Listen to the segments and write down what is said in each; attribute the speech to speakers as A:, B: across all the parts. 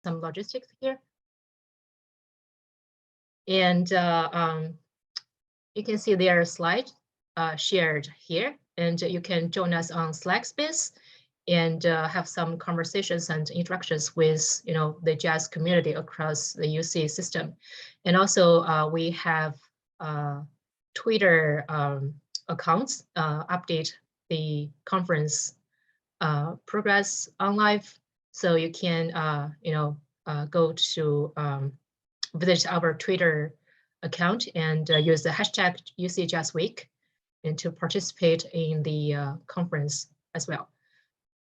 A: some logistics here. And you can see their slide shared here, and you can join us on Slack space and have some conversations and interactions with the GIS community across the UC system. And also we have Twitter accounts update the conference progress on live, so you can go to visit our Twitter account and use the hashtag UCGIS Week and to participate in the conference as well.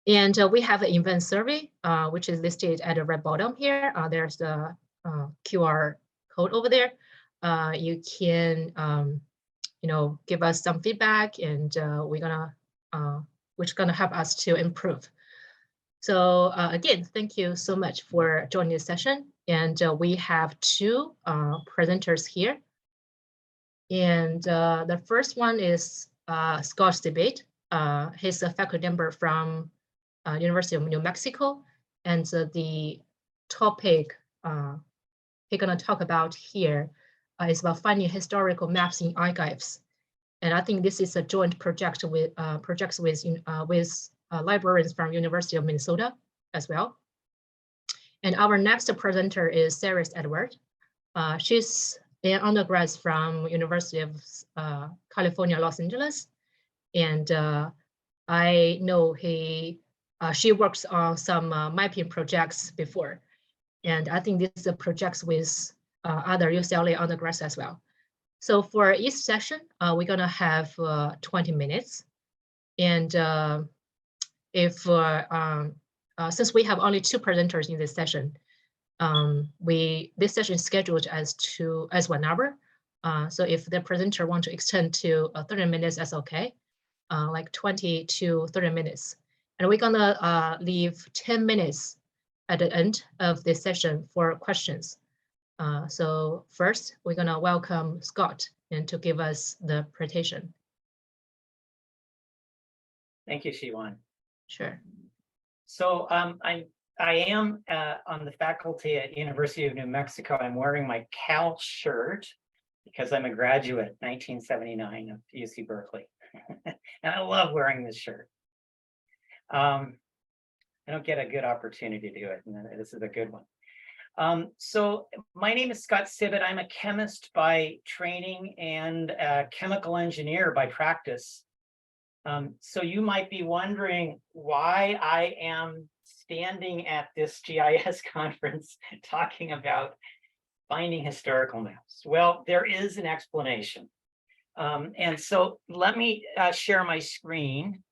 A: And we have an event survey, which is listed at the right bottom here. There's the QR code over there. You can, give us some feedback, and which is gonna help us to improve. So again, thank you so much for joining this session. And we have two presenters here. And the first one is Scott Sibett. He's a faculty member from University of New Mexico. And the topic he's gonna talk about here is about finding historical maps in archives. And I think this is a joint project with librarians from University of Minnesota as well. And our next presenter is Cerys Edward. She's an undergrad from University of California, Los Angeles. And I know she works on some mapping projects before. And I think this is a project with other UCLA undergrads as well. So for each session, we're gonna have 20 minutes. And since we have only two presenters in this session, this session is scheduled as 1 hour. So if the presenter want to extend to 30 minutes, that's okay, like 20 to 30 minutes. And we're gonna leave 10 minutes at the end of this session for questions. So first, we're gonna welcome Scott and to give us the presentation.
B: Thank you, Shiwan.
A: Sure.
B: So I am on the faculty at University of New Mexico. I'm wearing my Cal shirt because I'm a graduate, 1979 of UC Berkeley. And I love wearing this shirt. I don't get a good opportunity to do it, and this is a good one. So my name is Scott Sibett. I'm a chemist by training and a chemical engineer by practice. So you might be wondering why I am standing at this GIS conference talking about finding historical maps. Well, there is an explanation. And so let me share my screen.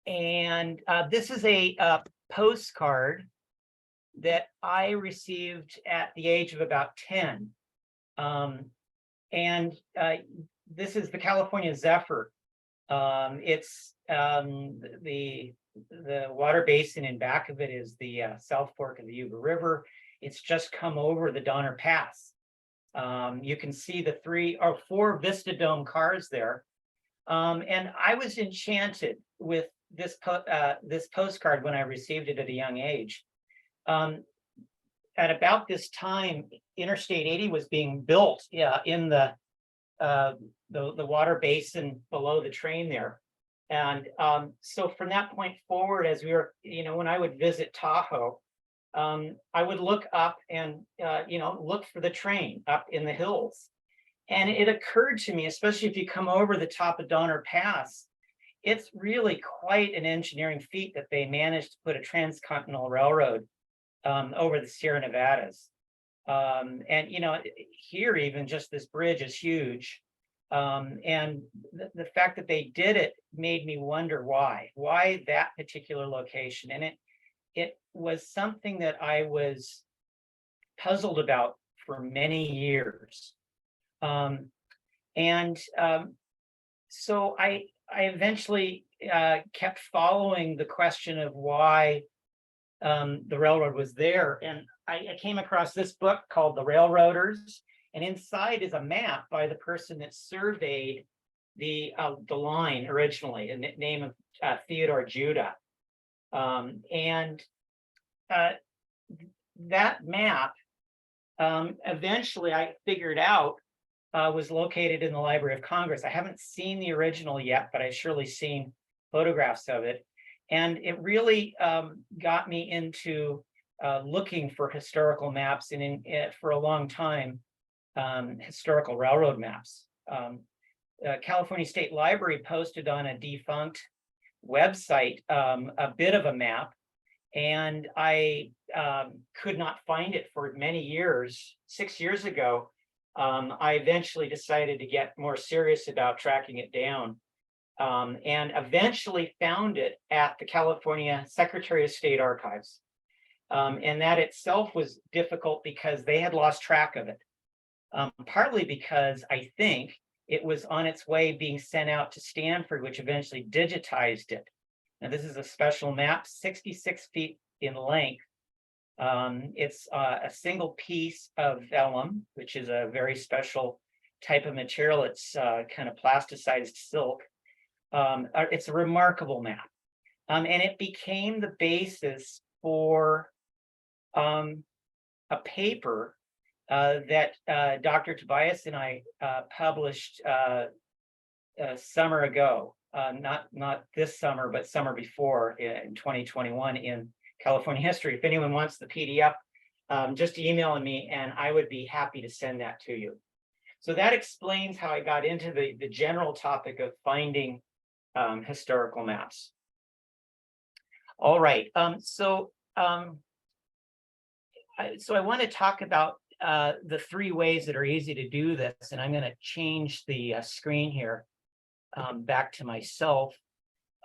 B: And this is a postcard that I received at the age of about 10. And this is the California Zephyr. It's the water basin, in back of it is the South Fork of the Yuba River. It's just come over the Donner Pass. You can see the 3 or 4 Vista Dome cars there. And I was enchanted with this postcard when I received it at a young age. At about this time, Interstate 80 was being built in the water basin below the train there. And so from that point forward, as we were, when I would visit Tahoe, I would look up and, look for the train up in the hills. And it occurred to me, especially if you come over the top of Donner Pass, it's really quite an engineering feat that they managed to put a transcontinental railroad over the Sierra Nevadas. And, here even just this bridge is huge. And the fact that they did it made me wonder why that particular location. And it was something that I was puzzled about for many years. So I eventually kept following the question of why the railroad was there. And I came across this book called The Railroaders. And inside is a map by the person that surveyed the line originally, a name of Theodore Judah. that map, eventually I figured out was located in the Library of Congress. I haven't seen the original yet, but I've surely seen photographs of it. And it really got me into looking for historical maps, and for a long time, historical railroad maps. California State Library posted on a defunct website a bit of a map, and I could not find it for many years. 6 years ago, I eventually decided to get more serious about tracking it down, and eventually found it at the California Secretary of State Archives. And that itself was difficult because they had lost track of it, partly because I think it was on its way being sent out to Stanford, which eventually digitized it. Now, this is a special map, 66 feet in length. It's a single piece of vellum, which is a very special type of material. It's kind of plasticized silk. It's a remarkable map. And it became the basis for a paper that Dr. Tobias and I published a summer ago, not this summer, but summer before, in 2021, in California History. If anyone wants the PDF, just email me and I would be happy to send that to you. So that explains how I got into the general topic of finding historical maps. All right, so I want to talk about the 3 ways that are easy to do this, and I'm going to change the screen here back to myself.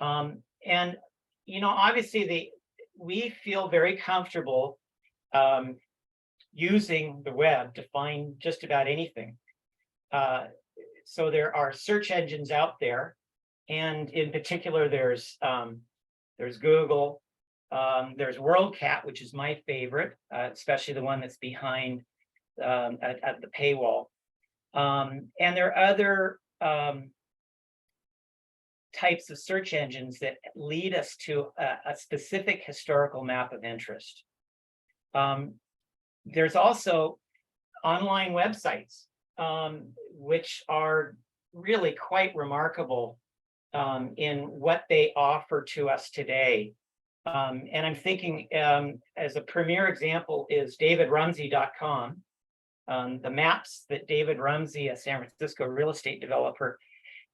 B: And obviously we feel very comfortable using the web to find just about anything. So there are search engines out there, and in particular, there's Google, there's WorldCat, which is my favorite, especially the one that's behind at the paywall. And there are other types of search engines that lead us to a specific historical map of interest. There's also online websites, which are really quite remarkable in what they offer to us today. And I'm thinking, as a premier example, is davidrumsey.com. The maps that David Rumsey, a San Francisco real estate developer,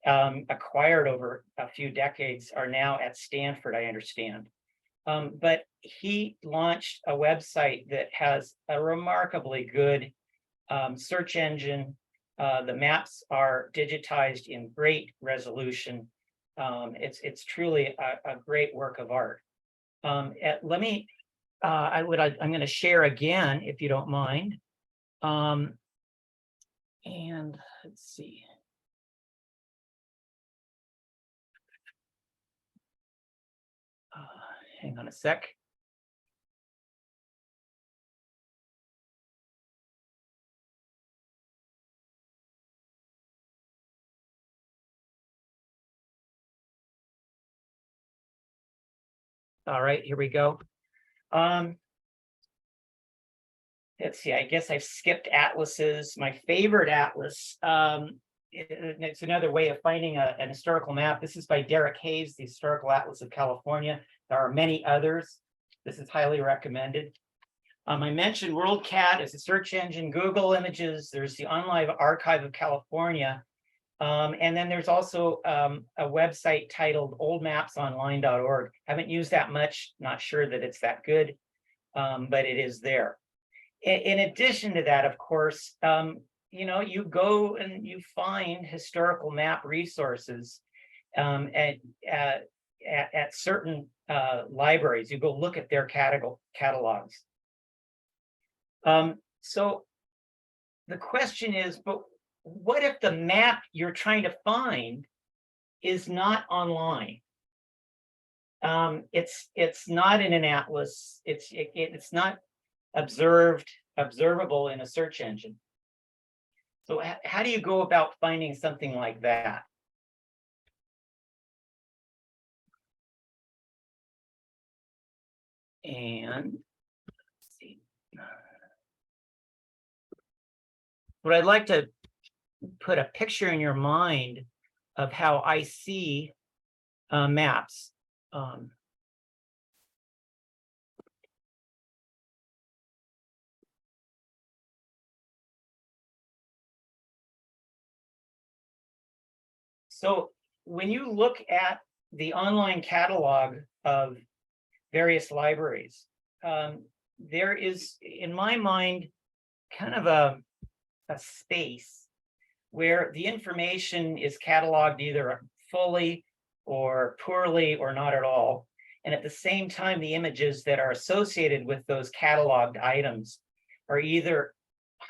B: acquired over a few decades, are now at Stanford, I understand. But he launched a website that has a remarkably good search engine. The maps are digitized in great resolution. It's truly a great work of art. I'm going to share again, if you don't mind. And let's see. Hang on a sec. All right, here we go. Let's see, I guess I've skipped atlases. My favorite atlas, it's another way of finding an historical map. This is by Derek Hayes, the Historical Atlas of California. There are many others. This is highly recommended. I mentioned WorldCat as a search engine, Google Images, there's the Online Archive of California. And then there's also a website titled oldmapsonline.org. Haven't used that much, not sure that it's that good, but it is there. In addition to that, of course, you go and you find historical map resources at certain libraries. You go look at their catalogs. So the question is, but what if the map you're trying to find is not online? It's not in an atlas. It's not observable in a search engine. So how do you go about finding something like that? And let's see. But I'd like to put a picture in your mind of how I see maps. So when you look at the online catalog of various libraries, there is, in my mind, kind of a space where the information is cataloged either fully or poorly or not at all. And at the same time, the images that are associated with those cataloged items are either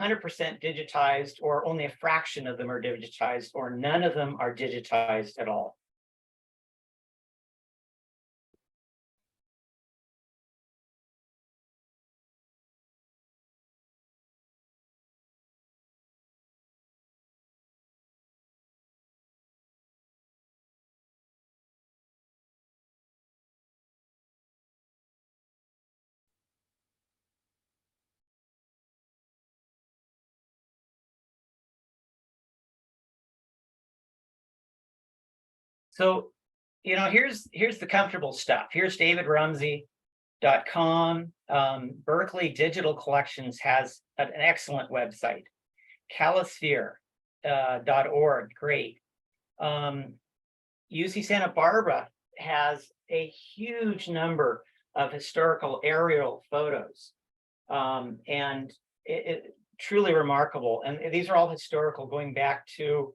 B: 100% digitized, or only a fraction of them are digitized, or none of them are digitized at all. So, here's the comfortable stuff. Here's davidrumsey.com. Berkeley Digital Collections has an excellent website. Calisphere.org, great. UC Santa Barbara has a huge number of historical aerial photos, and it truly remarkable. And these are all historical, going back to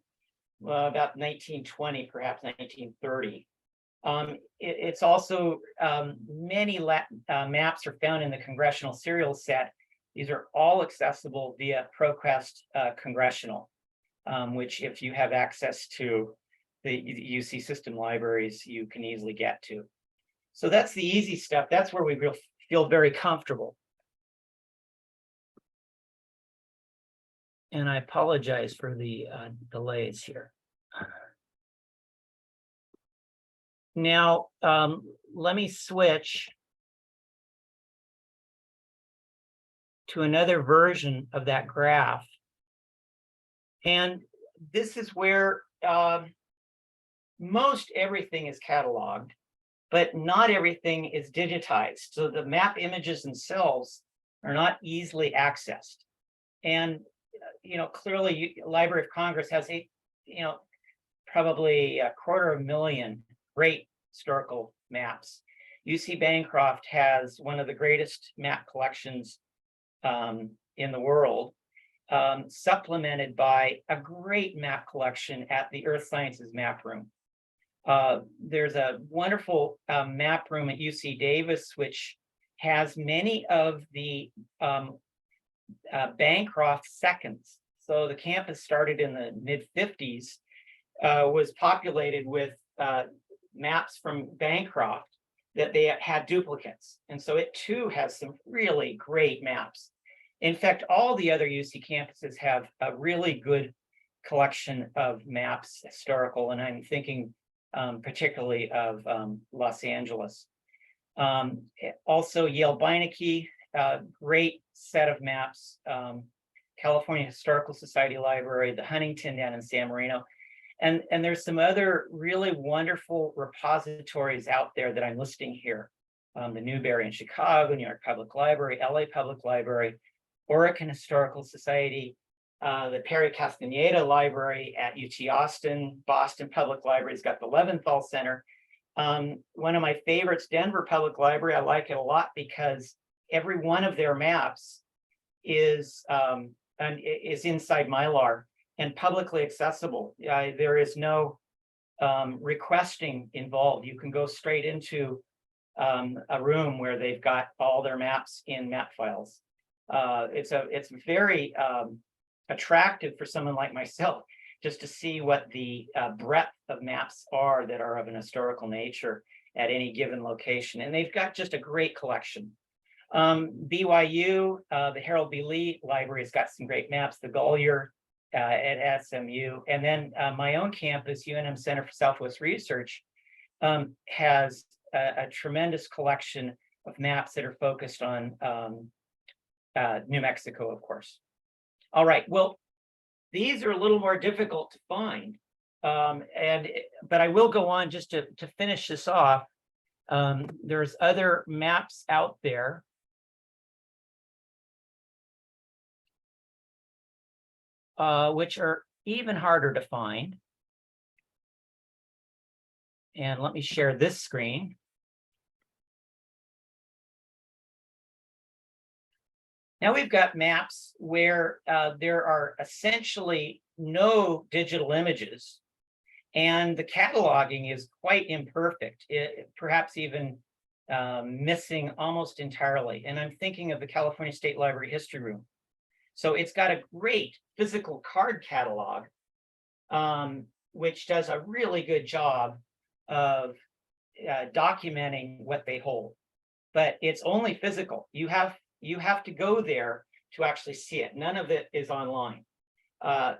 B: about 1920, perhaps 1930. It's also many maps are found in the congressional serial set. These are all accessible via ProQuest Congressional, which, if you have access to the UC system libraries, you can easily get to. So that's the easy stuff. That's where we feel very comfortable. And I apologize for the delays here. Now, let me switch to another version of that graph. And this is where most everything is cataloged, but not everything is digitized. So the map images themselves are not easily accessed. And clearly, Library of Congress has probably 250,000 great historical maps. UC Bancroft has one of the greatest map collections in the world, supplemented by a great map collection at the Earth Sciences Map Room. There's a wonderful map room at UC Davis, which has many of the Bancroft seconds. So the campus started in the mid-50s, was populated with maps from Bancroft that they had duplicates. And so it too has some really great maps. In fact, all the other UC campuses have a really good collection of maps, historical, and I'm thinking particularly of Los Angeles. Also, Yale Beinecke, great set of maps. California Historical Society Library, the Huntington down in San Marino. And there's some other really wonderful repositories out there that I'm listing here. The Newberry in Chicago, New York Public Library, LA Public Library, Oregon Historical Society, the Perry Castaneda Library at UT Austin, Boston Public Library's got the Leventhal Center. One of my favorites, Denver Public Library, I like it a lot because every one of their maps is inside Mylar and publicly accessible. There is no requesting involved. You can go straight into a room where they've got all their maps in map files. It's very attractive for someone like myself just to see what the breadth of maps are that are of an historical nature at any given location. And they've got just a great collection. BYU, the Harold B. Lee Library has got some great maps, the Gollier at SMU. And then my own campus, UNM Center for Southwest Research, has a tremendous collection of maps that are focused on New Mexico, of course. All right, well, These are a little more difficult to find. But I will go on just to finish this off. There's other maps out there. Which are even harder to find. And let me share this screen. Now we've got maps where there are essentially no digital images, and the cataloging is quite imperfect, perhaps even missing almost entirely. And I'm thinking of the California State Library History Room. So it's got a great physical card catalog, which does a really good job of documenting what they hold. But it's only physical. You have to go there to actually see it. None of it is online.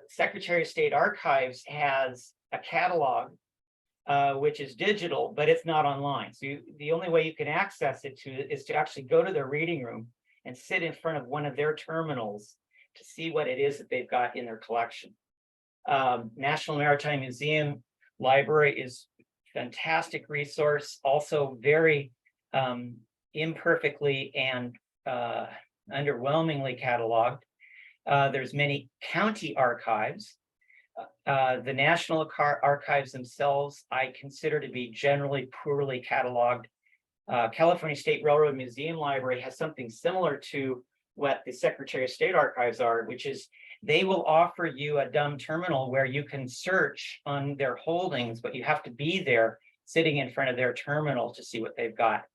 B: Secretary of State Archives has a catalog, which is digital, but it's not online. So the only way you can access it is to actually go to their reading room and sit in front of one of their terminals to see what it is that they've got in their collection. National Maritime Museum Library is a fantastic resource, also very imperfectly and underwhelmingly cataloged. There's many county archives. The National Archives themselves, I consider to be generally poorly cataloged. California State Railroad Museum Library has something similar to what the Secretary of State Archives are, which is they will offer you a dumb terminal where you can search on their holdings, but you have to be there sitting in front of their terminal to see what they've got.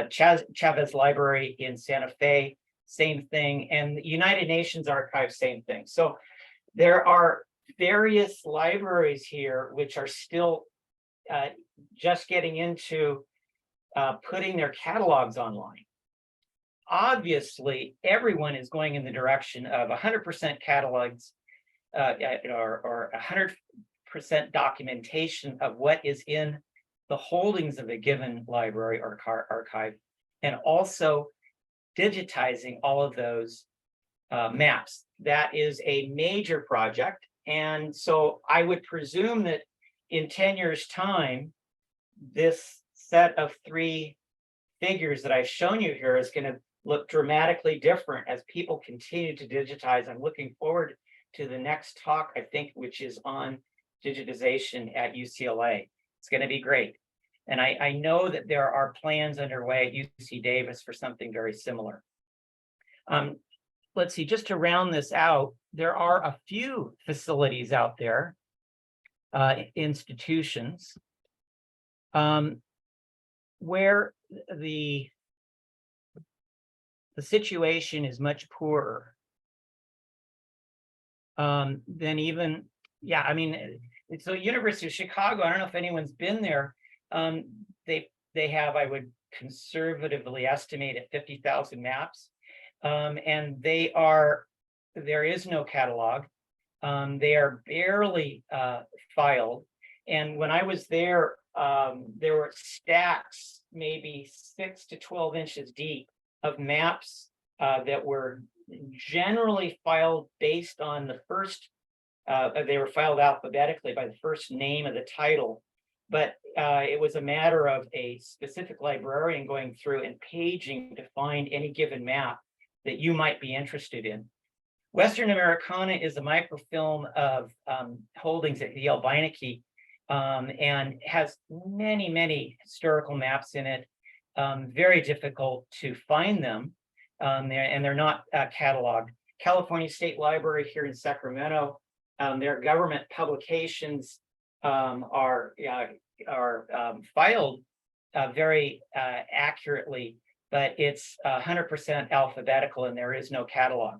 B: Chavez Library in Santa Fe, same thing. And the United Nations Archive, same thing. So there are various libraries here which are still just getting into putting their catalogs online. Obviously, everyone is going in the direction of 100% catalogs or 100% documentation of what is in the holdings of a given library or archive, and also digitizing all of those maps. That is a major project. And so I would presume that in 10 years' time, this set of 3 figures that I've shown you here is going to look dramatically different as people continue to digitize. I'm looking forward to the next talk, I think, which is on digitization at UCLA. It's going to be great. And I know that there are plans underway at UC Davis for something very similar. Let's see, just to round this out, there are a few facilities out there, institutions, where the situation is much poorer than even, yeah, I mean, so University of Chicago, I don't know if anyone's been there. They have, I would conservatively estimate at 50,000 maps. And there is no catalog. They are barely filed. And when I was there were stacks, maybe 6 to 12 inches deep, of maps that were generally filed based on the first, they were filed alphabetically by the first name of the title. But it was a matter of a specific librarian going through and paging to find any given map that you might be interested in. Western Americana is a microfilm of holdings at Yale Beinecke, and has many, many historical maps in it. Very difficult to find them, and they're not cataloged. California State Library here in Sacramento, their government publications are filed very accurately, but it's 100% alphabetical and there is no catalog.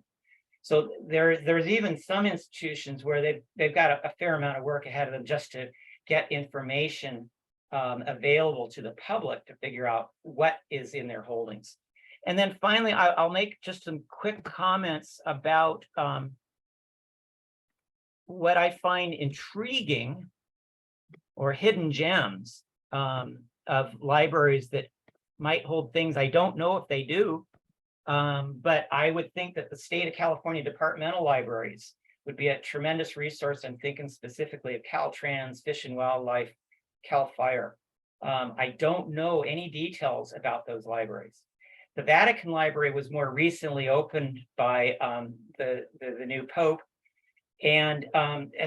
B: So there's even some institutions where they've got a fair amount of work ahead of them just to get information available to the public to figure out what is in their holdings. And then finally, I'll make just some quick comments about what I find intriguing or hidden gems of libraries that might hold things. I don't know if they do, but I would think that the state of California departmental libraries would be a tremendous resource. I'm thinking specifically of Caltrans, Fish and Wildlife, Cal Fire. I don't know any details about those libraries. The Vatican Library was more recently opened by the new Pope, and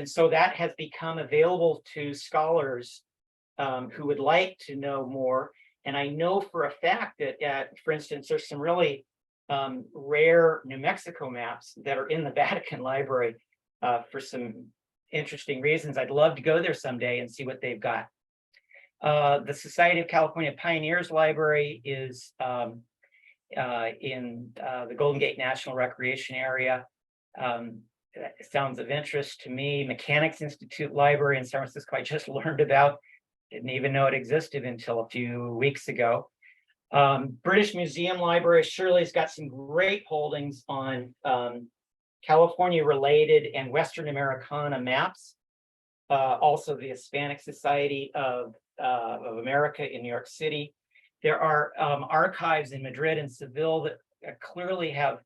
B: so that has become available to scholars who would like to know more. And I know for a fact that, for instance, there's some really rare New Mexico maps that are in the Vatican Library for some interesting reasons. I'd love to go there someday and see what they've got. The Society of California Pioneers Library is in the Golden Gate National Recreation Area. It sounds of interest to me. Mechanics Institute Library in San Francisco, I just learned about. Didn't even know it existed until a few weeks ago. British Museum Library, Shirley's got some great holdings on California-related and Western Americana maps. Also, the Hispanic Society of America in New York City. There are archives in Madrid and Seville that clearly have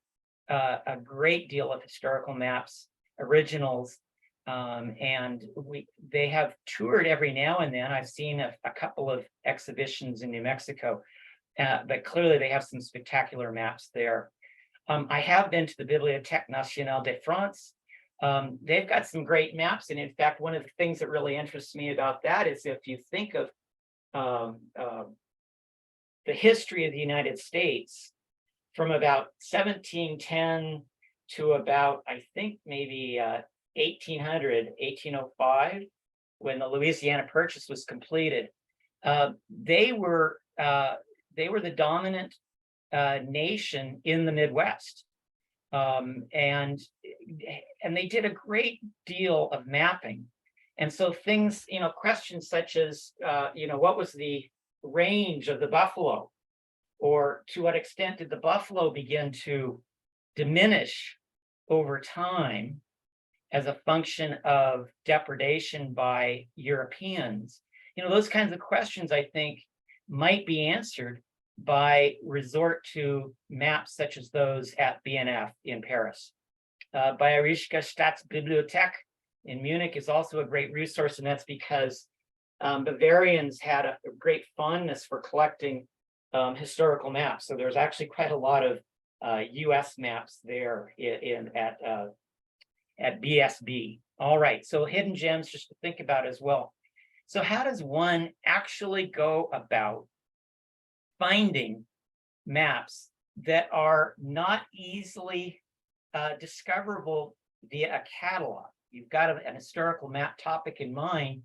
B: a great deal of historical maps, originals, and they have toured every now and then. I've seen a couple of exhibitions in New Mexico, but clearly they have some spectacular maps there. I have been to the Bibliothèque Nationale de France. They've got some great maps, and in fact, one of the things that really interests me about that is if you think of the history of the United States from about 1710 to about, I think, maybe 1800, 1805, when the Louisiana Purchase was completed, they were the dominant nation in the Midwest. And they did a great deal of mapping. And so things, questions such as, what was the range of the buffalo? Or to what extent did the buffalo begin to diminish over time as a function of depredation by Europeans? Those kinds of questions, I think, might be answered by resort to maps such as those at BNF in Paris. Bayerische Staatsbibliothek in Munich is also a great resource, and that's because Bavarians had a great fondness for collecting historical maps. So there's actually quite a lot of US maps there at BSB. All right, so hidden gems just to think about as well. So how does one actually go about finding maps that are not easily discoverable via a catalog? You've got an historical map topic in mind,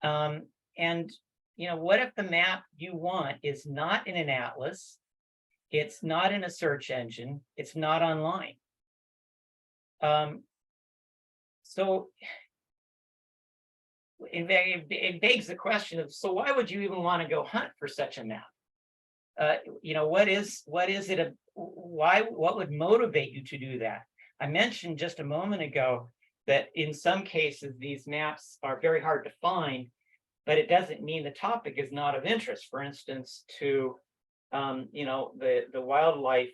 B: and what if the map you want is not in an atlas, it's not in a search engine, it's not online? So it begs the question of, so why would you even want to go hunt for such a map? What is it? What would motivate you to do that? I mentioned just a moment ago that in some cases these maps are very hard to find, but it doesn't mean the topic is not of interest. For instance, to the wildlife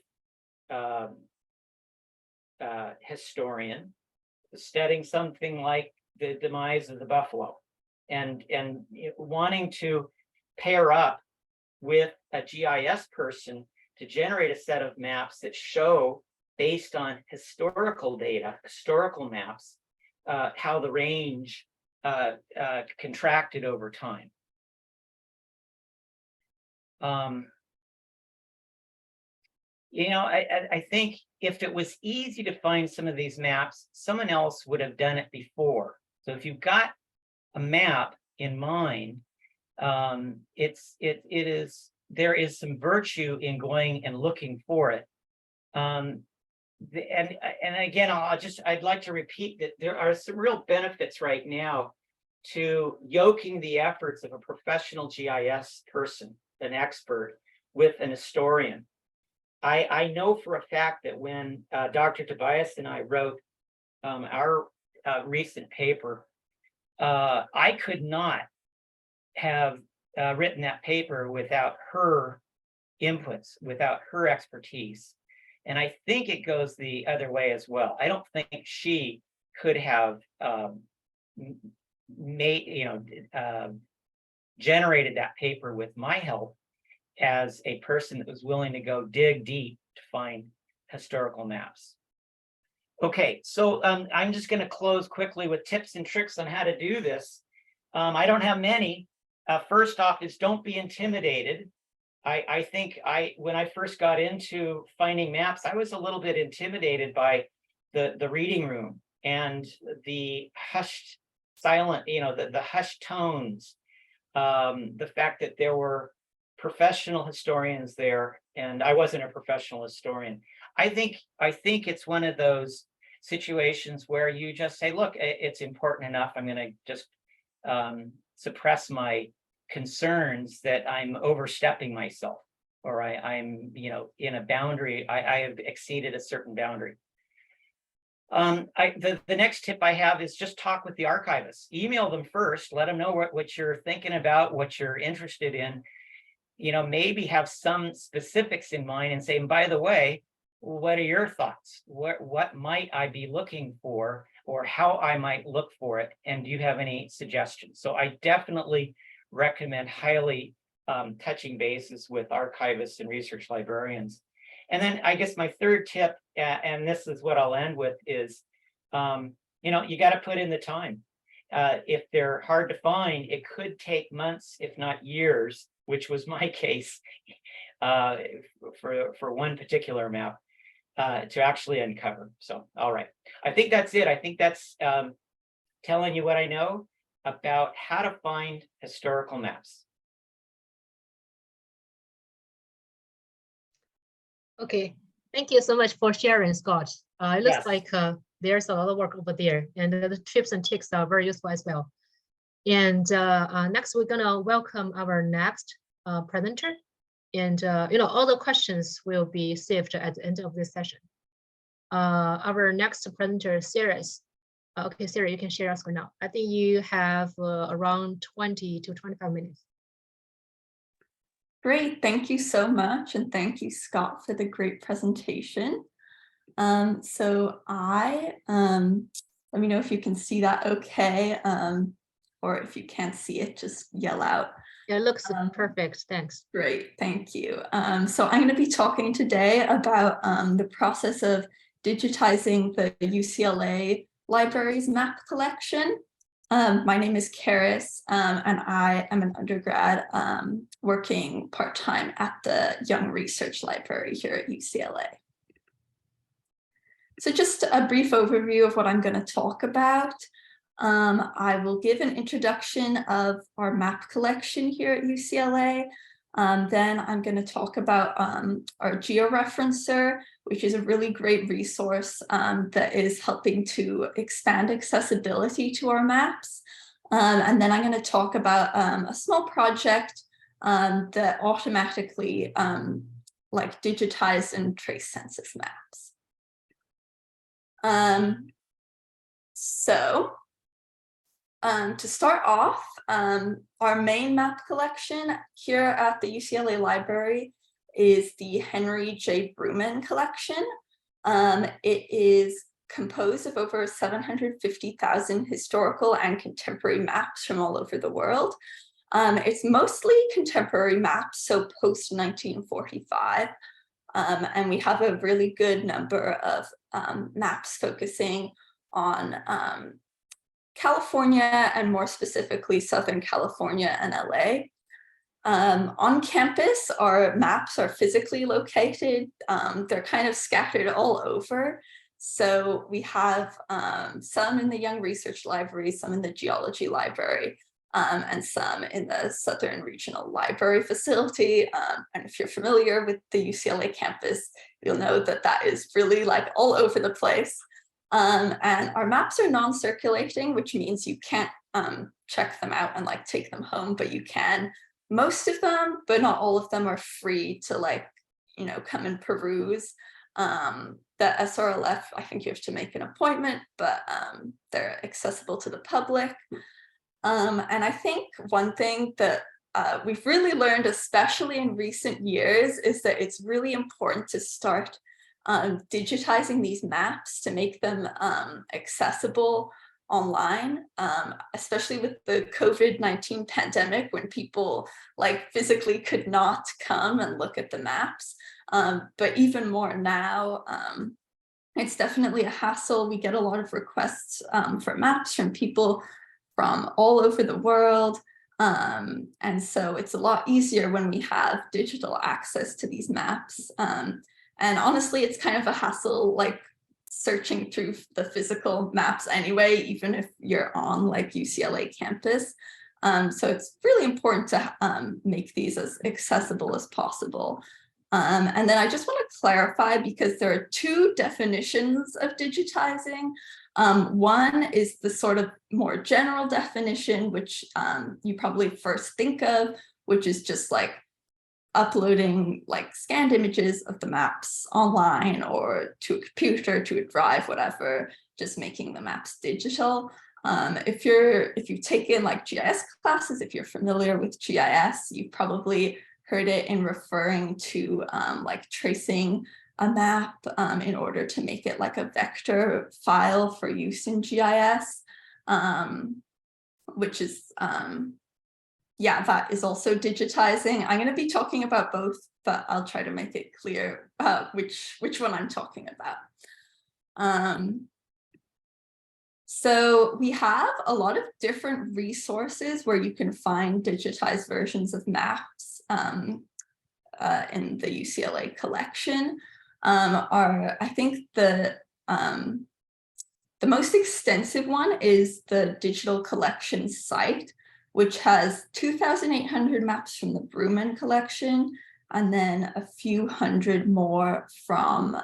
B: historian studying something like the demise of the buffalo, and wanting to pair up with a GIS person to generate a set of maps that show, based on historical data, historical maps, how the range contracted over time. I think if it was easy to find some of these maps, someone else would have done it before. So if you've got a map in mind, there is some virtue in going and looking for it. And again, I'd like to repeat that there are some real benefits right now to yoking the efforts of a professional GIS person, an expert, with an historian. I know for a fact that when Dr. Tobias and I wrote our recent paper, I could not have written that paper without her inputs, without her expertise. And I think it goes the other way as well. I don't think she could have generated that paper with my help as a person that was willing to go dig deep to find historical maps. Okay, so I'm just going to close quickly with tips and tricks on how to do this. I don't have many. First off is don't be intimidated. I think when I first got into finding maps, I was a little bit intimidated by the reading room and the hushed silent, the hushed tones, the fact that there were professional historians there and I wasn't a professional historian. I think it's one of those situations where you just say, look, it's important enough. I'm going to just suppress my concerns that I'm overstepping myself, or I'm in a boundary. I have exceeded a certain boundary. The next tip I have is just talk with the archivists. Email them first. Let them know what you're thinking about, what you're interested in. Maybe have some specifics in mind and say, by the way, what are your thoughts? What might I be looking for, or how I might look for it? And do you have any suggestions? So I definitely recommend highly touching bases with archivists and research librarians. And then I guess my third tip, and this is what I'll end with, is you got to put in the time. If they're hard to find, it could take months, if not years, which was my case for one particular map to actually uncover. So, all right. I think that's it. I think that's telling you what I know about how to find historical maps.
A: Okay, thank you so much for sharing, Scott. It looks
B: Yes.
A: like there's a lot of work over there, and the tips and tricks are very useful as well. And next, we're gonna welcome our next presenter. And all the questions will be saved at the end of this session. Our next presenter, Cerys. Okay, Cerys, you can share us for now. I think you have around 20 to 25 minutes.
C: Great, thank you so much. And thank you, Scott, for the great presentation. So let me know if you can see that okay, or if you can't see it, just yell out.
A: Yeah, it looks perfect, thanks.
C: Great, thank you. So I'm going to be talking today about the process of digitizing the UCLA Library's map collection. My name is Cerys, and I am an undergrad working part-time at the Young Research Library here at UCLA. So just a brief overview of what I'm going to talk about. I will give an introduction of our map collection here at UCLA. Then I'm going to talk about our georeferencer, which is a really great resource that is helping to expand accessibility to our maps. And then I'm going to talk about a small project that automatically digitize and trace census maps. To start off, our main map collection here at the UCLA Library is the Henry J. Bruman collection. It is composed of over 750,000 historical and contemporary maps from all over the world. It's mostly contemporary maps, so post-1945. And we have a really good number of maps focusing on California, and more specifically Southern California and LA. On campus, our maps are physically located. They're kind of scattered all over. So we have some in the Young Research Library, some in the Geology Library, and some in the Southern Regional Library facility. And if you're familiar with the UCLA campus, you'll know that that is really like all over the place. And our maps are non-circulating, which means you can't check them out and take them home, but you can. Most of them, but not all of them, are free to come and peruse. The SRLF, I think you have to make an appointment, but they're accessible to the public. And I think one thing that we've really learned, especially in recent years, is that it's really important to start digitizing these maps to make them accessible online, especially with the COVID-19 pandemic, when people like physically could not come and look at the maps. But even more now, it's definitely a hassle. We get a lot of requests for maps from people from all over the world. And so it's a lot easier when we have digital access to these maps. And honestly, it's kind of a hassle, like searching through the physical maps anyway, even if you're on like UCLA campus. So it's really important to make these as accessible as possible. And then I just want to clarify, because there are two definitions of digitizing. One is the sort of more general definition, which you probably first think of, which is just like uploading like scanned images of the maps online or to a computer, to a drive, whatever, just making the maps digital. If you've taken like GIS classes, if you're familiar with GIS, you've probably heard it in referring to like tracing a map in order to make it like a vector file for use in GIS, which is, yeah, that is also digitizing. I'm going to be talking about both, but I'll try to make it clear which one I'm talking about. So we have a lot of different resources where you can find digitized versions of maps in the UCLA collection. I think the most extensive one is the digital collections site, which has 2,800 maps from the Bruman collection, and then a few hundred more from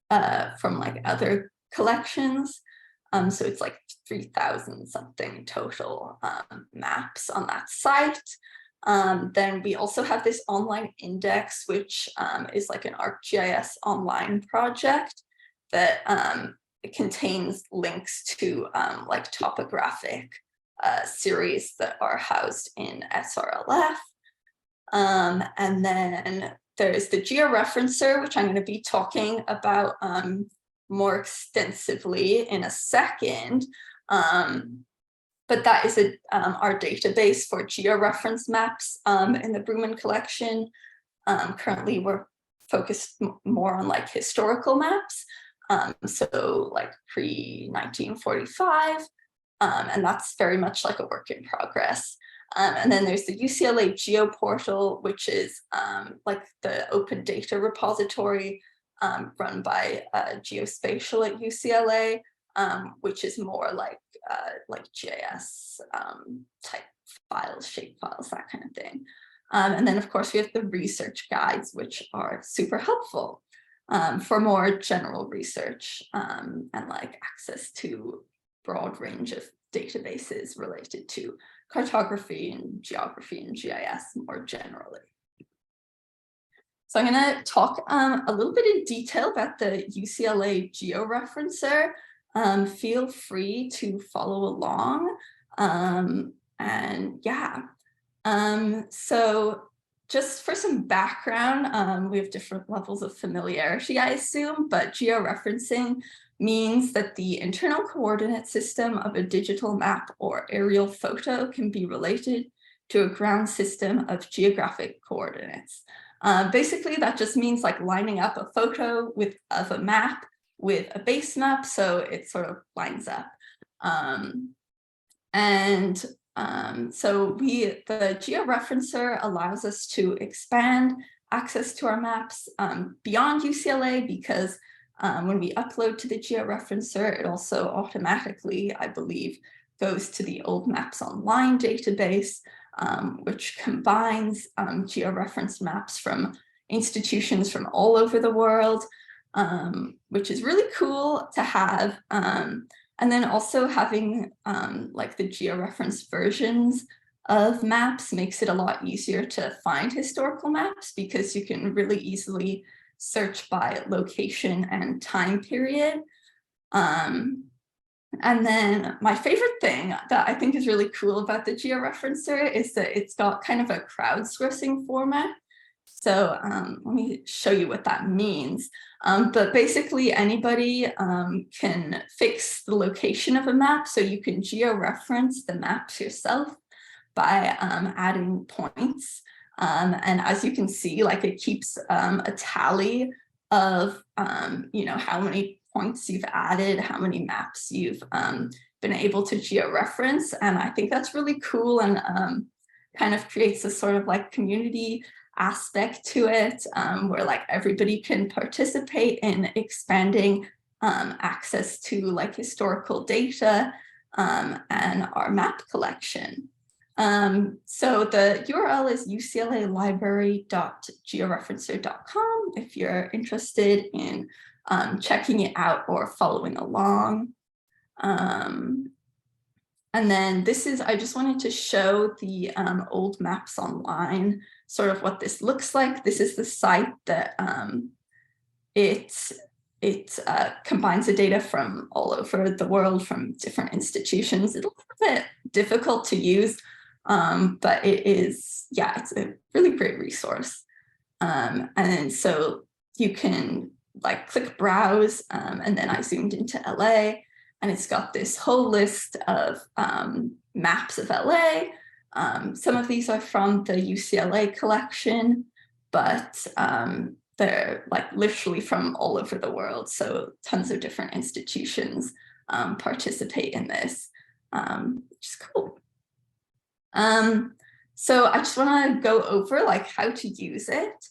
C: like other collections. So it's like 3,000 something total maps on that site. Then we also have this online index, which is like an ArcGIS online project that it contains links to like topographic series that are housed in SRLF. And then there's the georeferencer, which I'm going to be talking about more extensively in a second. But that is our database for georeference maps in the Bruman collection. Currently, we're focused more on like historical maps, so like pre-1945, and that's very much like a work in progress. And then there's the UCLA Geo Portal, which is like the open data repository run by Geospatial at UCLA, which is more like GIS type files, shape files, that kind of thing. And then of course we have the research guides, which are super helpful for more general research and like access to broad range of databases related to cartography and geography and GIS more generally. So I'm going to talk a little bit in detail about the UCLA georeferencer. Feel free to follow along. And yeah, so just for some background, we have different levels of familiarity, I assume, but georeferencing means that the internal coordinate system of a digital map or aerial photo can be related to a ground system of geographic coordinates. Basically, that just means like lining up a photo of a map with a base map, so it sort of lines up. So the georeferencer allows us to expand access to our maps beyond UCLA, because when we upload to the georeferencer, it also automatically, I believe, goes to the Old Maps Online database, which combines georeferenced maps from institutions from all over the world, which is really cool to have. And then also having like the georeferenced versions of maps makes it a lot easier to find historical maps, because you can really easily search by location and time period. And then my favorite thing that I think is really cool about the georeferencer is that it's got kind of a crowdsourcing format. So let me show you what that means. But basically anybody can fix the location of a map. So you can georeference the maps yourself by adding points. And as you can see, like it keeps a tally of, you know, how many points you've added, how many maps you've been able to georeference. And I think that's really cool and kind of creates a sort of like community aspect to it, where like everybody can participate in expanding access to like historical data and our map collection. So the URL is uclalibrary.georeferencer.com if you're interested in checking it out or following along. And then this is, I just wanted to show the old maps online, sort of what this looks like. This is the site that it combines the data from all over the world from different institutions. It's a little bit difficult to use, but it is, yeah, it's a really great resource. And so you can like click browse, and then I zoomed into LA, and it's got this whole list of maps of LA. Some of these are from the UCLA collection, but they're like literally from all over the world. So tons of different institutions participate in this, which is cool. So I just want to go over like how to use it.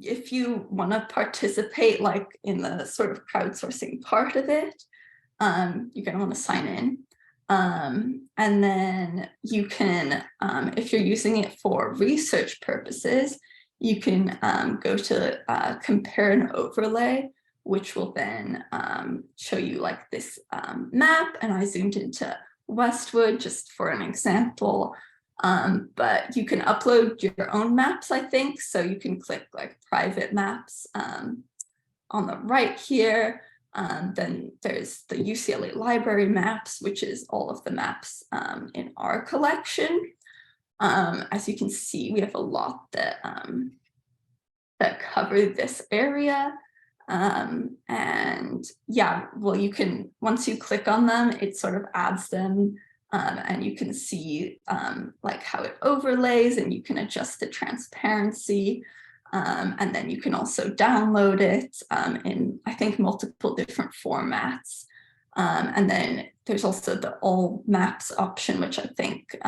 C: If you want to participate like in the sort of crowdsourcing part of it, you're going to want to sign in. And then you can, if you're using it for research purposes, you can go to compare and overlay, which will then show you like this map. And I zoomed into Westwood just for an example. But you can upload your own maps, I think. So you can click like private maps on the right here. Then there's the UCLA Library maps, which is all of the maps in our collection. As you can see, we have a lot that that cover this area. And yeah, well, you can, once you click on them, it sort of adds them. And you can see like how it overlays, and you can adjust the transparency. And then you can also download it in, I think, multiple different formats. And then there's also the all maps option, which I think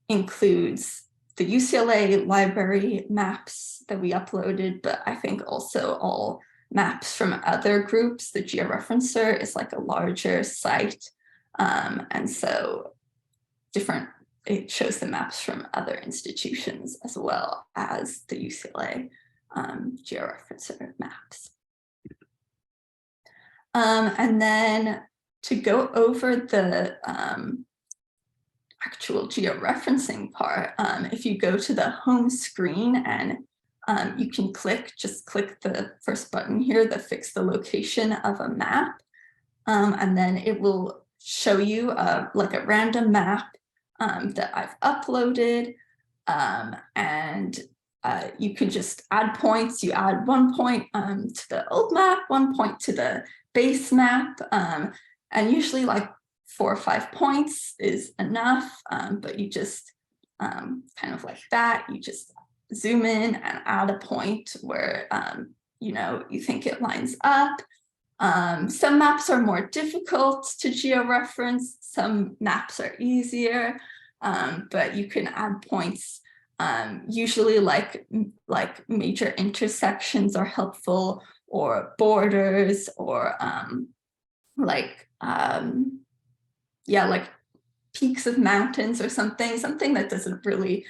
C: includes the UCLA library maps that we uploaded, but I think also all maps from other groups. The georeferencer is like a larger site. And so it shows the maps from other institutions as well as the UCLA georeferencer maps. And then to go over the actual georeferencing part, if you go to the home screen and you can just click the first button here, the fix the location of a map, and then it will show you like a random map that I've uploaded, and you can just add points. You add 1 point to the old map, 1 point to the base map, and usually like 4 or 5 points is enough, but you just kind of like that, you just zoom in and add a point where you know, you think it lines up. Some maps are more difficult to georeference, some maps are easier, but you can add points. Usually like major intersections are helpful, or borders, or yeah, like peaks of mountains or something that doesn't really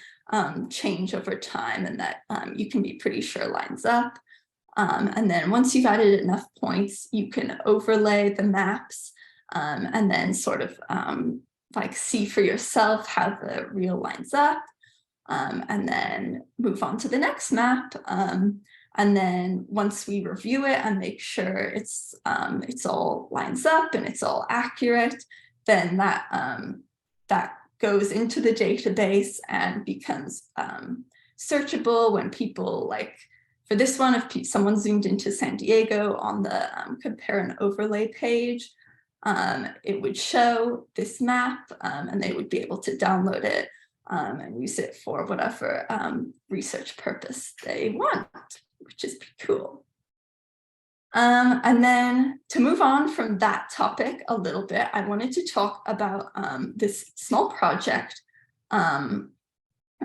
C: change over time, and that you can be pretty sure lines up. And then once you've added enough points, you can overlay the maps, and then sort of like see for yourself how the real lines up, and then move on to the next map. And then once we review it and make sure it's all lines up and it's all accurate, then that goes into the database and becomes searchable when people like, for this one, if someone zoomed into San Diego on the compare and overlay page, it would show this map and they would be able to download it and use it for whatever research purpose they want, which is pretty cool. And then to move on from that topic a little bit, I wanted to talk about this small project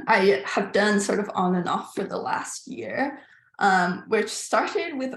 C: I have done sort of on and off for the last year, which started with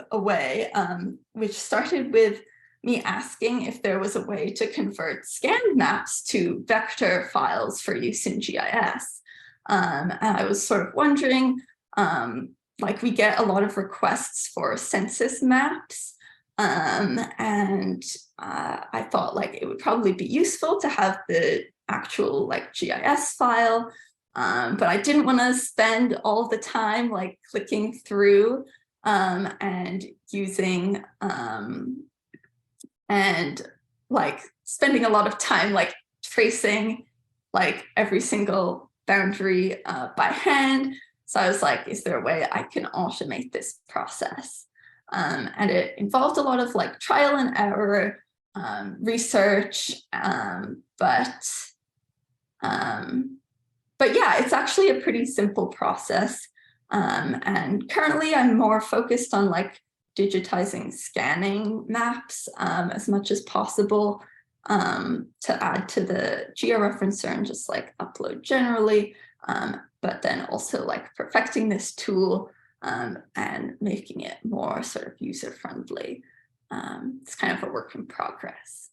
C: me asking if there was a way to convert scanned maps to vector files for use in GIS. And I was sort of wondering, like we get a lot of requests for census maps, and I thought like it would probably be useful to have the actual like GIS file, but I didn't want to spend all the time like clicking through and using and like spending a lot of time like tracing like every single boundary by hand. So I was like, is there a way I can automate this process? And it involved a lot of like trial and error research, but yeah, it's actually a pretty simple process. And currently I'm more focused on like digitizing scanning maps as much as possible to add to the georeferencer and just like upload generally, but then also like perfecting this tool and making it more sort of user-friendly. It's kind of a work in progress.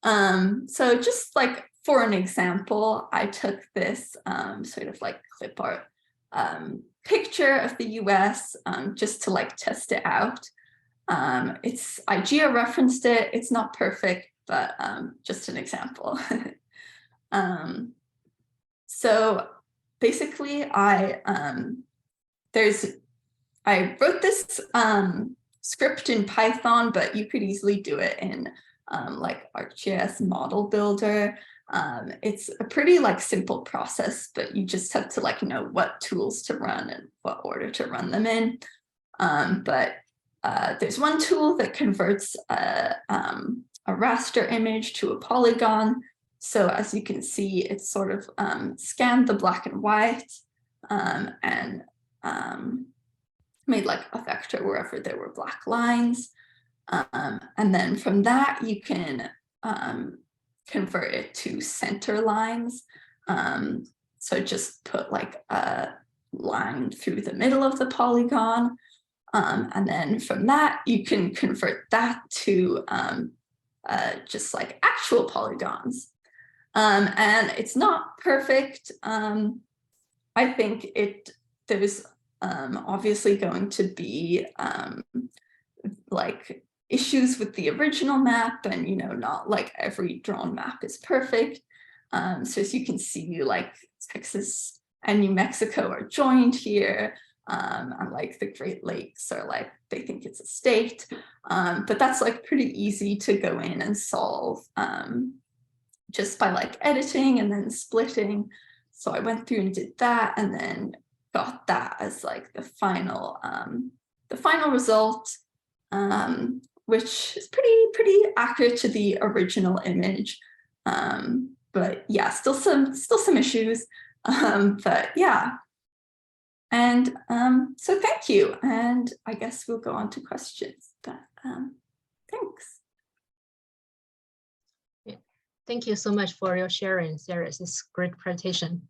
C: So just like for an example, I took this sort of like clip art picture of the US just to like test it out. I georeferenced it. It's not perfect, but just an example. So basically, I wrote this script in Python, but you could easily do it in like ArcGIS Model Builder. It's a pretty like simple process, but you just have to like know what tools to run and what order to run them in. But there's one tool that converts a raster image to a polygon. So as you can see, it's sort of scanned the black and white and made like a vector wherever there were black lines. And then from that, you can convert it to center lines. So just put like a line through the middle of the polygon. And then from that, you can convert that to just like actual polygons. And it's not perfect. I think there's obviously going to be like issues with the original map, and not like every drawn map is perfect. So as you can see, like Texas and New Mexico are joined here, and like the Great Lakes are like, they think it's a state, but that's like pretty easy to go in and solve just by like editing and then splitting. So I went through and did that, and then got that as like the final result, which is pretty accurate to the original image. But yeah, still some issues, but yeah. And so thank you, and I guess we'll go on to questions, but thanks.
A: Thank you so much for your sharing, Cerys. It's a great presentation.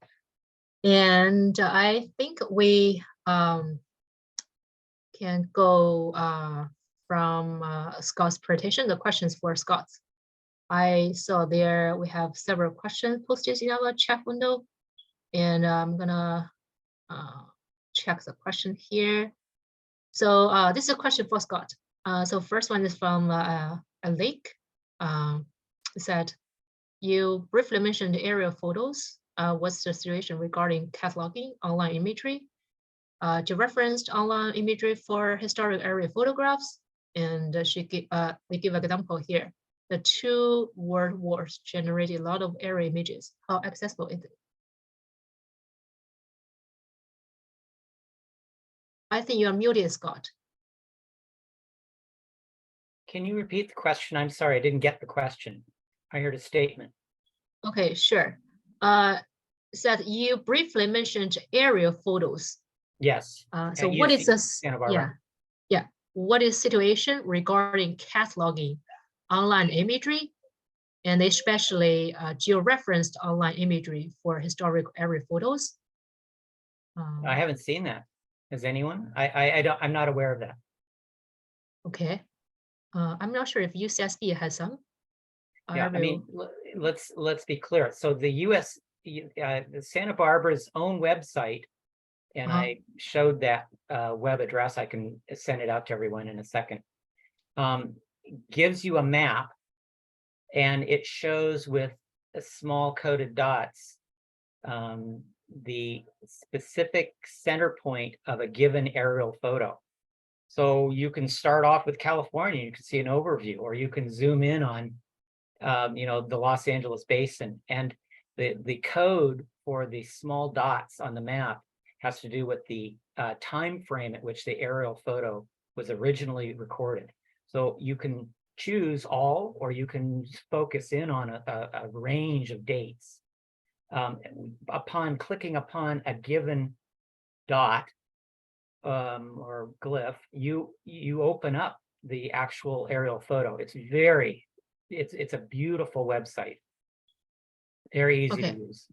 A: And I think we can go from Scott's presentation, the questions for Scott. I saw there we have several questions posted in our chat window, and I'm gonna check the question here. So this is a question for Scott. So first one is from a lake. It said, you briefly mentioned aerial photos. What's the situation regarding cataloging online imagery? You referenced online imagery for historic area photographs, and they give an example here. The 2 world wars generated a lot of area images. How accessible is it? I think you're muted, Scott.
B: Can you repeat the question? I'm sorry, I didn't get the question. I heard a statement.
A: Okay, sure. Said you briefly mentioned aerial photos.
B: Yes.
A: So
B: at
A: what is
B: UC
A: this?
B: Santa Barbara.
A: Yeah. What is situation regarding cataloging online imagery and especially georeferenced online imagery for historical aerial photos?
B: I haven't seen that. Has anyone? I'm not aware of that.
A: Okay. I'm not sure if UCSB has some.
B: Yeah, I mean, let's be clear. So the the Santa Barbara's own website, and I showed that web address. I can send it out to everyone in a second. Gives you a map, and it shows with small coded dots the specific center point of a given aerial photo. So you can start off with California, you can see an overview, or you can zoom in on the Los Angeles basin, and the code for the small dots on the map has to do with the time frame at which the aerial photo was originally recorded. So you can choose all, or you can focus in on a range of dates. Upon clicking upon a given dot or glyph, you open up the actual aerial photo. It's a beautiful website. Very easy to use.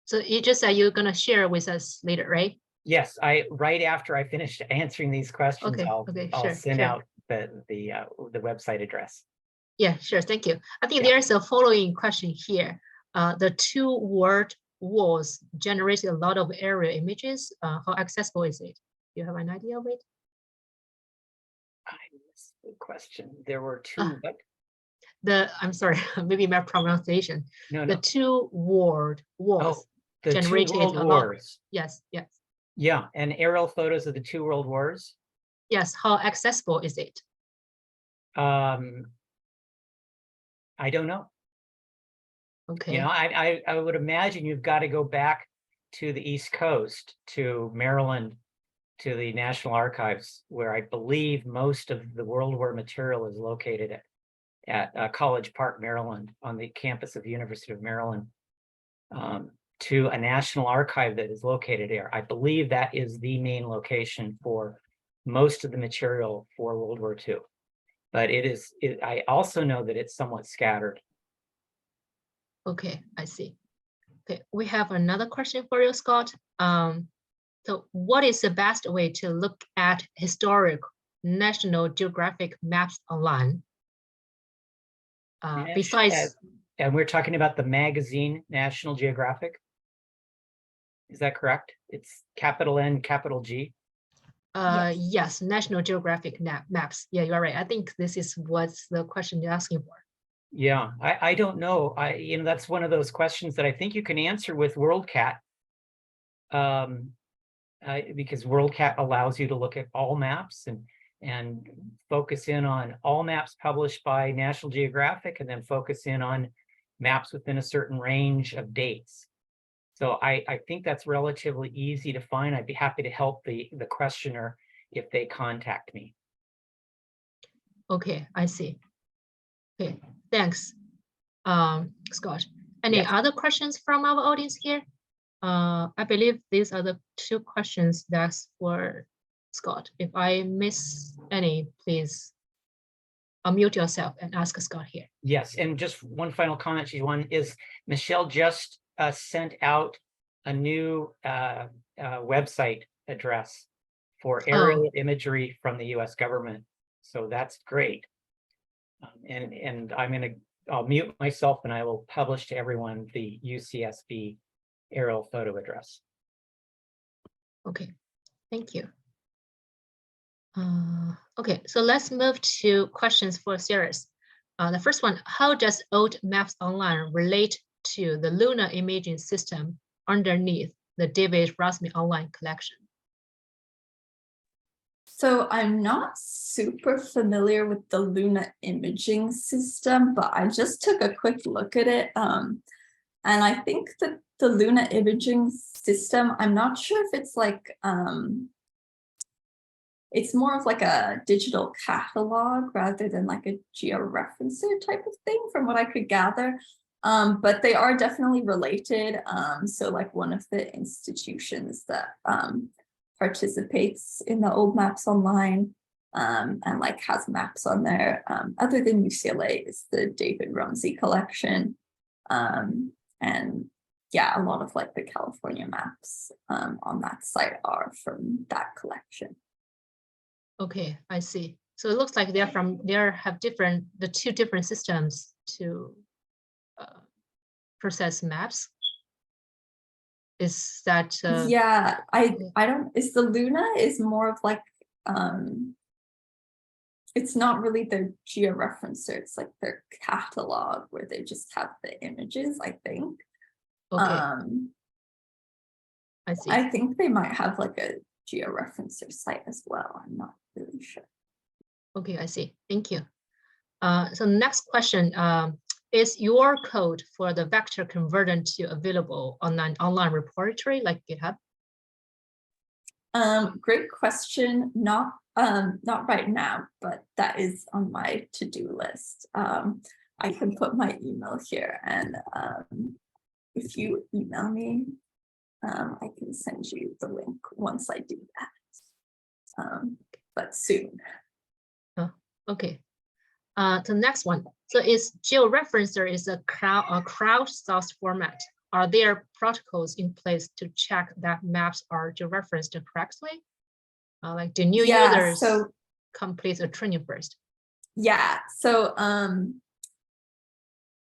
A: So you just said you're gonna share with us later, right?
B: Yes, right after I finished answering these questions, I'll send out the website address.
A: Yeah, sure. Thank you. I think there's a following question here. The two-word walls generated a lot of aerial images. How accessible is it? Do you have an idea of it?
B: I missed the question. There were two, but
A: I'm sorry, maybe my pronunciation.
B: No.
A: The two-word walls generated
B: two world
A: a lot.
B: wars.
A: Yes.
B: Yeah, and aerial photos of the two world wars.
A: Yes, how accessible is it?
B: I don't know.
A: Okay.
B: I would imagine you've got to go back to the East Coast, to Maryland, to the National Archives, where I believe most of the World War material is located at College Park, Maryland, on the campus of the University of Maryland, to a national archive that is located there. I believe that is the main location for most of the material for World War II. But I also know that it's somewhat scattered.
A: Okay, I see. Okay, we have another question for you, Scott. So what is the best way to look at historic National Geographic maps online? Besides,
B: and we're talking about the magazine National Geographic. Is that correct? It's capital N, capital G.
A: Yes, National Geographic maps. Yeah, you're right. I think this is what's the question you're asking for.
B: Yeah, I don't know. That's one of those questions that I think you can answer with WorldCat. Because WorldCat allows you to look at all maps and focus in on all maps published by National Geographic, and then focus in on maps within a certain range of dates. So I think that's relatively easy to find. I'd be happy to help the questioner if they contact me.
A: Okay, I see. Okay, thanks, Scott. Any other questions from our audience here? I believe these are the two questions that's for Scott. If I miss any, please unmute yourself and ask Scott here.
B: Yes, and just one final comment, Michelle just sent out a new website address for aerial imagery from the US government. So that's great. And I'll mute myself, and I will publish to everyone the UCSB aerial photo address.
A: Okay, thank you. Okay, so let's move to questions for Cerys. The first one, how does Old Maps Online relate to the lunar imaging system underneath the David Rasmussen online collection?
C: So I'm not super familiar with the lunar imaging system, but I just took a quick look at it. And I think that the lunar imaging system, I'm not sure if it's like it's more of like a digital catalog rather than like a georeferencer type of thing from what I could gather. But they are definitely related. So like one of the institutions that participates in the Old Maps Online and like has maps on there, other than UCLA, is the David Rumsey collection. And yeah, a lot of like the California maps on that site are from that collection.
A: Okay, I see. So it looks like they're have the two different systems to process maps. Is that
C: yeah, I don't, is the Luna is more of like it's not really their georeferencer, it's like their catalog where they just have the images, I think.
A: okay? I see.
C: I think they might have like a georeferencer site as well. I'm not really sure.
A: Okay, I see. Thank you. So next question, is your code for the vector conversion to available on an online repository like GitHub?
C: Great question. Not right now, but that is on my to-do list. I can put my email here, and if you email me, I can send you the link once I do that. But soon.
A: Oh, okay. The next one. So is georeferencer is a crowdsourced format. Are there protocols in place to check that maps are georeferenced correctly? Like do new users complete a training first?
C: Yeah, so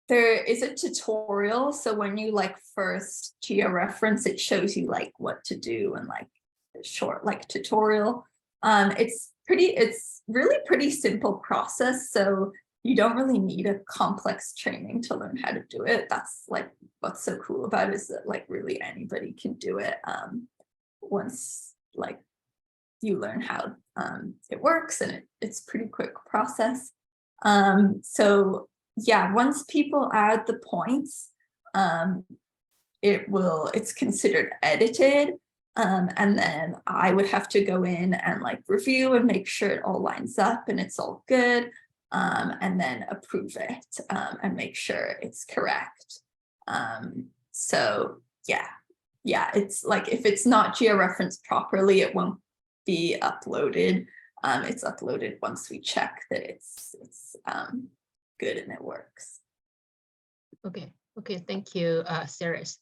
C: there is a tutorial. So when you like first georeference, it shows you like what to do and like a short like tutorial. It's really pretty simple process. So you don't really need a complex training to learn how to do it. That's like what's so cool about it, is that like really anybody can do it once like you learn how it works, and it's pretty quick process. So yeah, once people add the points, it's considered edited. And then I would have to go in and like review and make sure it all lines up and it's all good. And then approve it and make sure it's correct. So yeah, it's like if it's not georeferenced properly, it won't be uploaded. It's uploaded once we check that it's good and it works. Okay,
A: thank you, Cerys.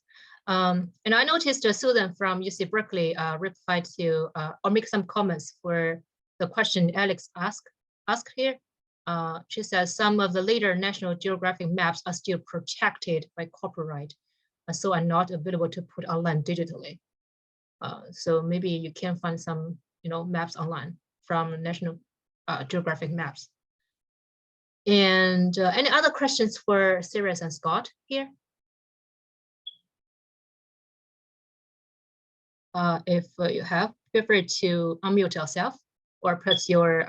A: And I noticed Susan from UC Berkeley replied to or make some comments for the question Alex asked here. She says some of the later National Geographic maps are still protected by copyright, so are not available to put online digitally. So maybe you can find some, maps online from National Geographic maps. And any other questions for Cerys and Scott here? If you have, feel free to unmute yourself or put your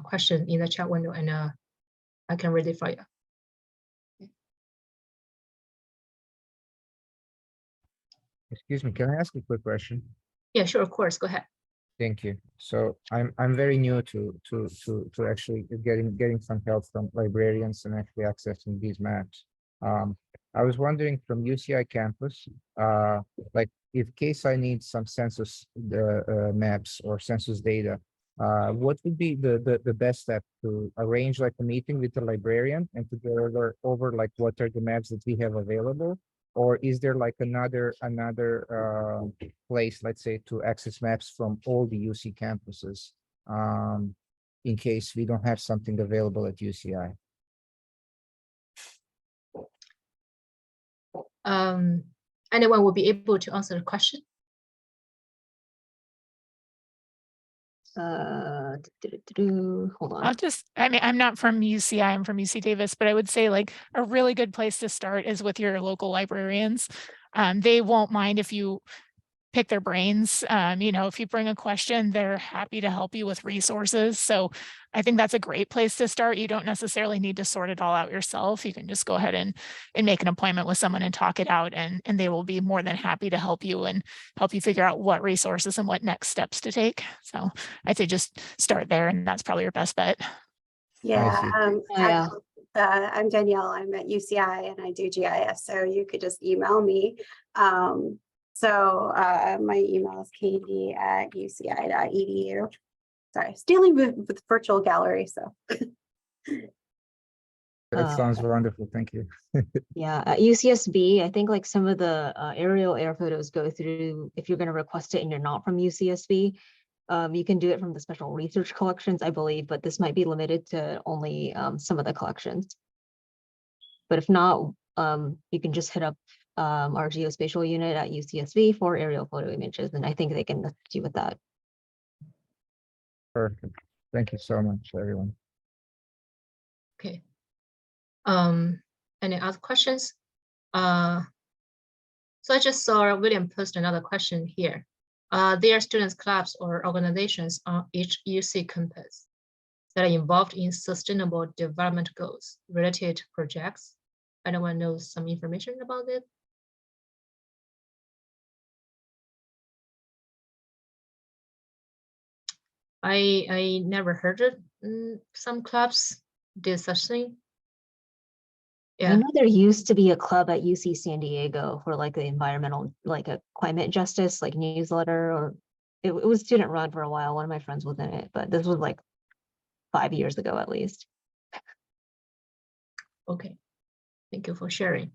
A: question in the chat window, and I can read it for you.
D: Excuse me, can I ask a quick question?
A: Yeah, sure, of course, go ahead.
D: Thank you. So I'm very new to actually getting some help from librarians and actually accessing these maps. I was wondering from UCI campus, like in case I need some census maps or census data, what would be the best step to arrange like a meeting with the librarian and to go over like what are the maps that we have available? Or is there like another place, let's say, to access maps from all the UC campuses in case we don't have something available at UCI?
A: Anyone will be able to answer the question? Hold on.
E: I'm not from UCI, I'm from UC Davis, but I would say like a really good place to start is with your local librarians. They won't mind if you pick their brains. You know, if you bring a question, they're happy to help you with resources. So I think that's a great place to start. You don't necessarily need to sort it all out yourself. You can just go ahead and make an appointment with someone and talk it out, and they will be more than happy to help you and help you figure out what resources and what next steps to take. So I'd say just start there, and that's probably your best bet.
F: Yeah,
D: see.
G: Yeah.
F: I'm Danielle. I'm at UCI and I do GIS, so you could just email me. My email is katie@uci.edu. Sorry, dealing with virtual gallery, so.
D: That sounds wonderful. Thank you.
G: Yeah, at UCSB, I think like some of the aerial air photos go through, if you're going to request it and you're not from UCSB, you can do it from the special research collections, I believe, but this might be limited to only some of the collections. But if not, you can just hit up our geospatial unit at UCSB for aerial photo images, and I think they can assist you with that.
D: Perfect. Thank you so much, everyone.
A: Okay. Any other questions? So I just saw William post another question here. There are students clubs or organizations on each UC campus that are involved in sustainable development goals related projects. Anyone knows some information about it? I never heard it. Some clubs did such thing.
G: I know there used to be a club at UC San Diego for like the environmental, like a climate justice, like newsletter, or it was student run for a while. One of my friends was in it, but this was like 5 years ago at least.
A: Okay, thank you for sharing.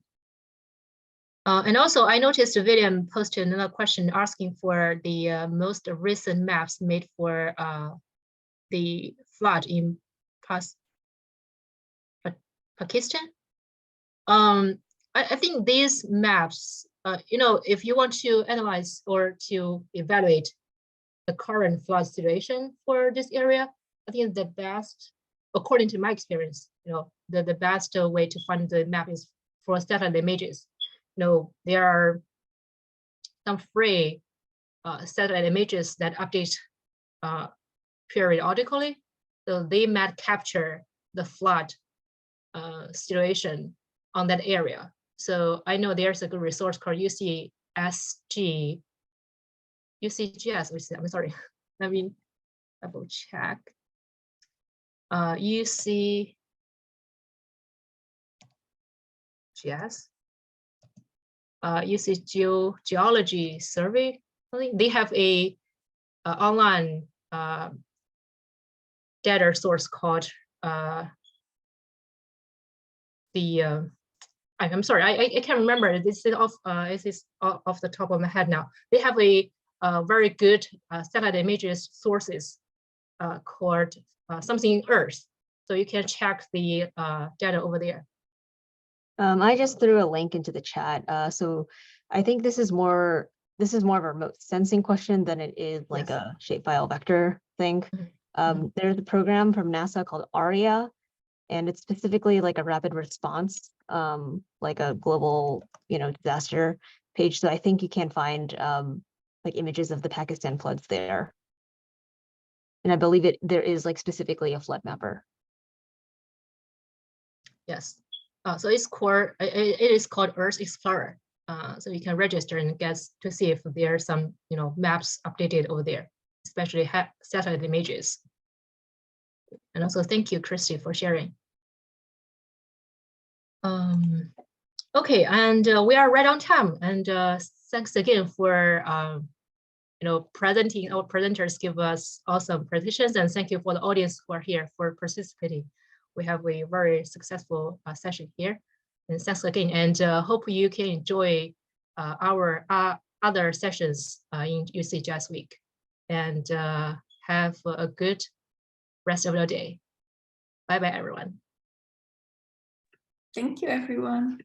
A: And also I noticed William posted another question asking for the most recent maps made for the flood in Pakistan. I think these maps, you know, if you want to analyze or to evaluate the current flood situation for this area, I think the best, according to my experience, you know, the best way to find the map is for satellite images. You know, there are some free satellite images that update periodically, so they might capture the flood situation on that area. So I know there's a good resource called UCGIS. I'm sorry, let me double check. UCGIS. UC Geology Survey. I think they have a online data source called I'm sorry, I can't remember. This is off the top of my head now. They have a very good satellite images sources called something Earth. So you can check the data over there.
G: I just threw a link into the chat. So I think this is more of a remote sensing question than it is like
A: Yes.
G: a shapefile vector thing.
A: Mm-hmm.
G: There's a program from NASA called ARIA, and it's specifically like a rapid response, like a global, you know, disaster page. So I think you can find like images of the Pakistan floods there. And I believe there is like specifically a flood mapper.
A: Yes. So it is called Earth Explorer. So you can register and get to see if there are some, you know, maps updated over there, especially satellite images. And also thank you, Christy, for sharing. Okay, and we are right on time. And thanks again for you know, presenting. Our presenters give us awesome presentations, and thank you for the audience who are here for participating. We have a very successful session here, and thanks again. And hope you can enjoy our other sessions in UCGIS week, and have a good rest of your day. Bye bye, everyone.
C: Thank you, everyone.